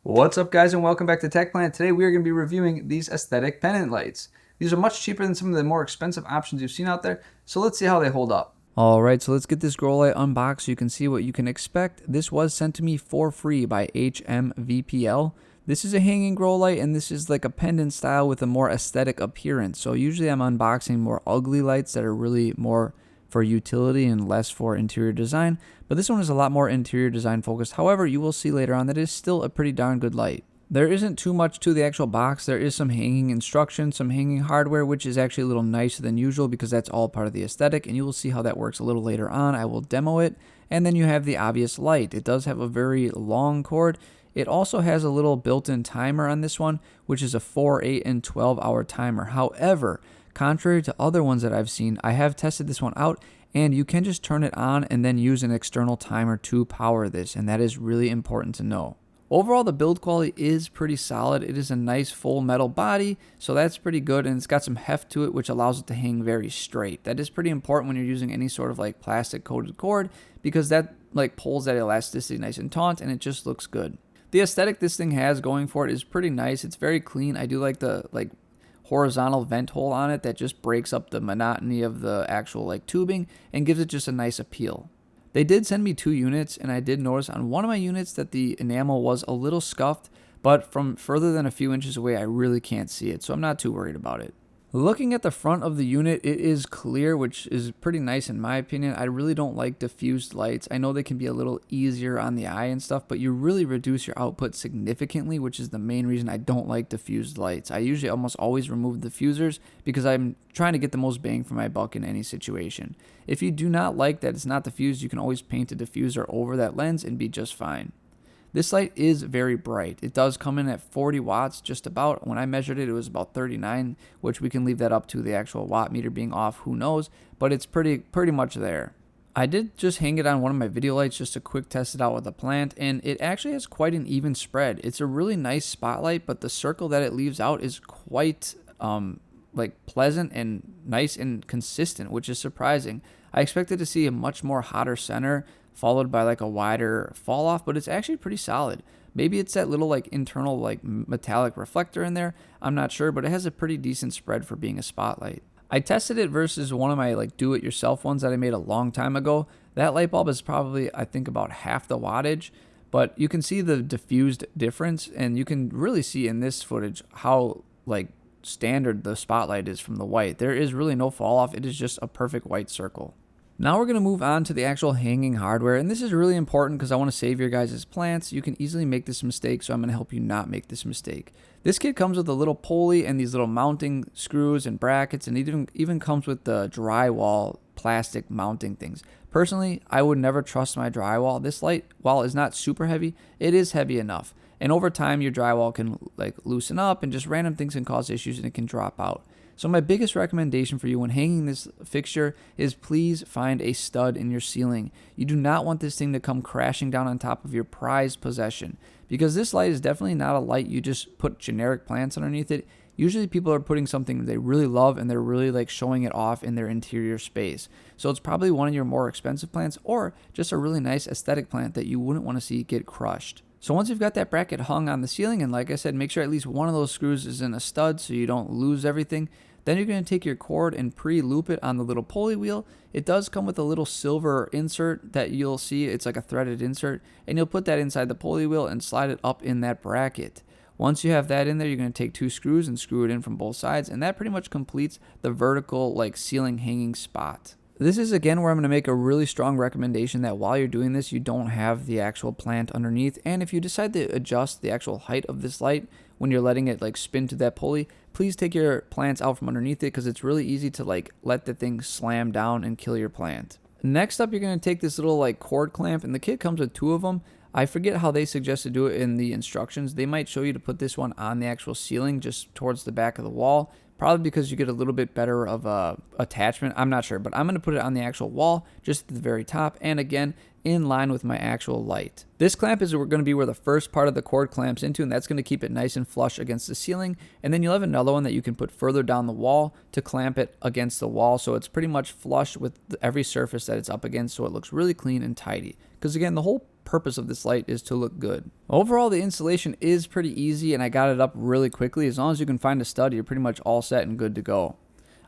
What's up, guys, and welcome back to Tech Planet. Today we are going to be reviewing these aesthetic pendant lights. These are much cheaper than some of the more expensive options you've seen out there, so let's see how they hold up. Alright, so let's get this grow light unboxed so you can see what you can expect. This was sent to me for free by HMVPL. This is a hanging grow light, and this is like a pendant style with a more aesthetic appearance. So usually I'm unboxing more ugly lights that are really more for utility and less for interior design, but this one is a lot more interior design focused. However, you will see later on that it is still a pretty darn good light. There isn't too much to the actual box. There is some hanging instructions, some hanging hardware, which is actually a little nicer than usual because that's all part of the aesthetic, and you will see how that works a little later on. I will demo it. And then you have the obvious light. It does have a very long cord. It also has a little built-in timer on this one, which is a 4, 8, and 12-hour timer. However, contrary to other ones that I've seen, I have tested this one out, and you can just turn it on and then use an external timer to power this, and that is really important to know. Overall, the build quality is pretty solid. It is a nice full metal body, so that's pretty good, and it's got some heft to it, which allows it to hang very straight. That is pretty important when you're using any sort of like plastic coated cord, because that like pulls that elasticity nice and taut, and it just looks good. The aesthetic this thing has going for it is pretty nice. It's very clean. I do like the horizontal vent hole on it that just breaks up the monotony of the actual tubing and gives it just a nice appeal. They did send me 2 units, and I did notice on one of my units that the enamel was a little scuffed, but from further than a few inches away I really can't see it, so I'm not too worried about it. Looking at the front of the unit, it is clear, which is pretty nice in my opinion. I really don't like diffused lights. I know they can be a little easier on the eye and stuff, but you really reduce your output significantly, which is the main reason I don't like diffused lights. I usually almost always remove the diffusers because I'm trying to get the most bang for my buck in any situation. If you do not like that it's not diffused, you can always paint a diffuser over that lens and be just fine. This light is very bright. It does come in at 40 watts just about. When I measured it, it was about 39, which we can leave that up to the actual watt meter being off, who knows, but it's pretty much there. I did just hang it on one of my video lights just to quick test it out with a plant, and it actually has quite an even spread. It's a really nice spotlight, but the circle that it leaves out is quite pleasant and nice and consistent, which is surprising. I expected to see a much more hotter center followed by a wider fall off, but it's actually pretty solid. Maybe it's that little internal metallic reflector in there. I'm not sure, but it has a pretty decent spread for being a spotlight. I tested it versus one of my do-it-yourself ones that I made a long time ago. That light bulb is probably, I think, about half the wattage, but you can see the diffused difference, and you can really see in this footage how standard the spotlight is from the white. There is really no fall off. It is just a perfect white circle. Now we're going to move on to the actual hanging hardware, and this is really important because I want to save your guys' plants. You can easily make this mistake, so I'm going to help you not make this mistake. This kit comes with a little pulley and these little mounting screws and brackets, and it even comes with the drywall plastic mounting things. Personally, I would never trust my drywall. This light, while it's not super heavy, it is heavy enough. And over time, your drywall can loosen up, and just random things can cause issues, and it can drop out. So my biggest recommendation for you when hanging this fixture is please find a stud in your ceiling. You do not want this thing to come crashing down on top of your prized possession, because this light is definitely not a light you just put generic plants underneath it. Usually people are putting something they really love, and they're really showing it off in their interior space. So it's probably one of your more expensive plants, or just a really nice aesthetic plant that you wouldn't want to see get crushed. So once you've got that bracket hung on the ceiling, and like I said, make sure at least one of those screws is in a stud so you don't lose everything. Then you're going to take your cord and pre-loop it on the little pulley wheel. It does come with a little silver insert that you'll see. It's like a threaded insert, and you'll put that inside the pulley wheel and slide it up in that bracket. Once you have that in there, you're going to take 2 screws and screw it in from both sides, and that pretty much completes the vertical ceiling hanging spot. This is again where I'm going to make a really strong recommendation that while you're doing this, you don't have the actual plant underneath. And if you decide to adjust the actual height of this light when you're letting it spin to that pulley, please take your plants out from underneath it, because it's really easy to let the thing slam down and kill your plant. Next up, you're going to take this little cord clamp, and the kit comes with 2 of them. I forget how they suggest to do it in the instructions. They might show you to put this one on the actual ceiling just towards the back of the wall. Probably because you get a little bit better of a attachment. I'm not sure, but I'm going to put it on the actual wall just at the very top, and again in line with my actual light. This clamp is going to be where the first part of the cord clamps into, and that's going to keep it nice and flush against the ceiling. And then you'll have another one that you can put further down the wall to clamp it against the wall, so it's pretty much flush with every surface that it's up against, so it looks really clean and tidy. Because again, the whole purpose of this light is to look good. Overall, the installation is pretty easy and I got it up really quickly. As long as you can find a stud, you're pretty much all set and good to go.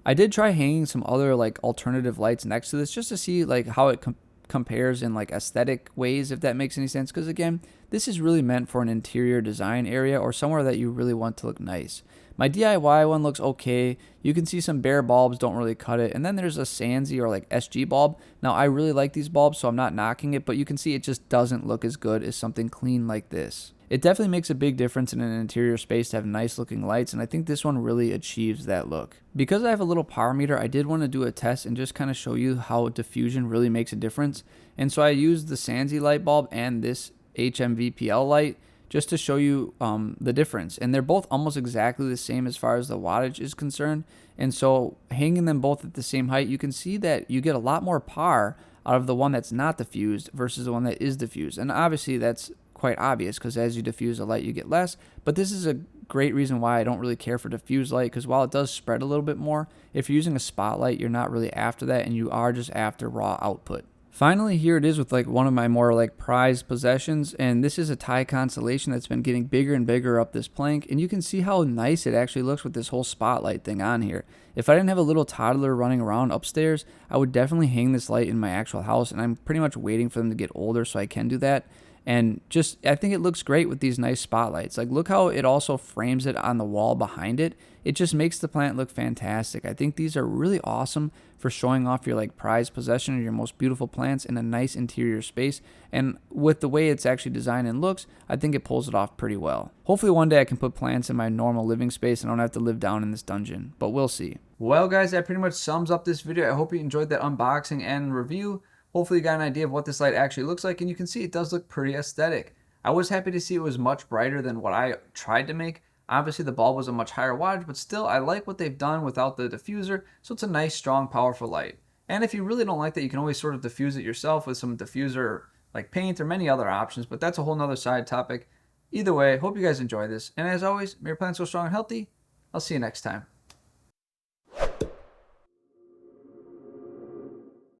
I did try hanging some other like alternative lights next to this just to see like how it compares in like aesthetic ways, if that makes any sense, because again, this is really meant for an interior design area or somewhere that you really want to look nice. My DIY one looks okay. You can see some bare bulbs don't really cut it, and then there's a Sansi or like SG bulb. Now I really like these bulbs, so I'm not knocking it, but you can see it just doesn't look as good as something clean like this. It definitely makes a big difference in an interior space to have nice looking lights, and I think this one really achieves that look. Because I have a little power meter, I did want to do a test and just kind of show you how diffusion really makes a difference. And so I used the Sansi light bulb and this HMVPL light just to show you the difference. And they're both almost exactly the same as far as the wattage is concerned. And so hanging them both at the same height, you can see that you get a lot more power out of the one that's not diffused versus the one that is diffused. And obviously that's quite obvious because as you diffuse the light, you get less. But this is a great reason why I don't really care for diffused light, because while it does spread a little bit more, if you're using a spotlight, you're not really after that and you are just after raw output. Finally, here it is with like one of my more like prized possessions, and this is a tie constellation that's been getting bigger and bigger up this plank, and you can see how nice it actually looks with this whole spotlight thing on here. If I didn't have a little toddler running around upstairs, I would definitely hang this light in my actual house, and I'm pretty much waiting for them to get older so I can do that. And just, I think it looks great with these nice spotlights. Like, look how it also frames it on the wall behind it. It just makes the plant look fantastic. I think these are really awesome for showing off your like prized possession or your most beautiful plants in a nice interior space. And with the way it's actually designed and looks, I think it pulls it off pretty well. Hopefully one day I can put plants in my normal living space and I don't have to live down in this dungeon, but we'll see. Well guys, that pretty much sums up this video. I hope you enjoyed that unboxing and review. Hopefully you got an idea of what this light actually looks like, and you can see it does look pretty aesthetic. I was happy to see it was much brighter than what I tried to make. Obviously the bulb was a much higher wattage, but still I like what they've done without the diffuser, so it's a nice, strong, powerful light. And if you really don't like that, you can always sort of diffuse it yourself with some diffuser like paint or many other options, but that's a whole nother side topic. Either way, hope you guys enjoy this, and as always, may your plants go strong and healthy. I'll see you next time.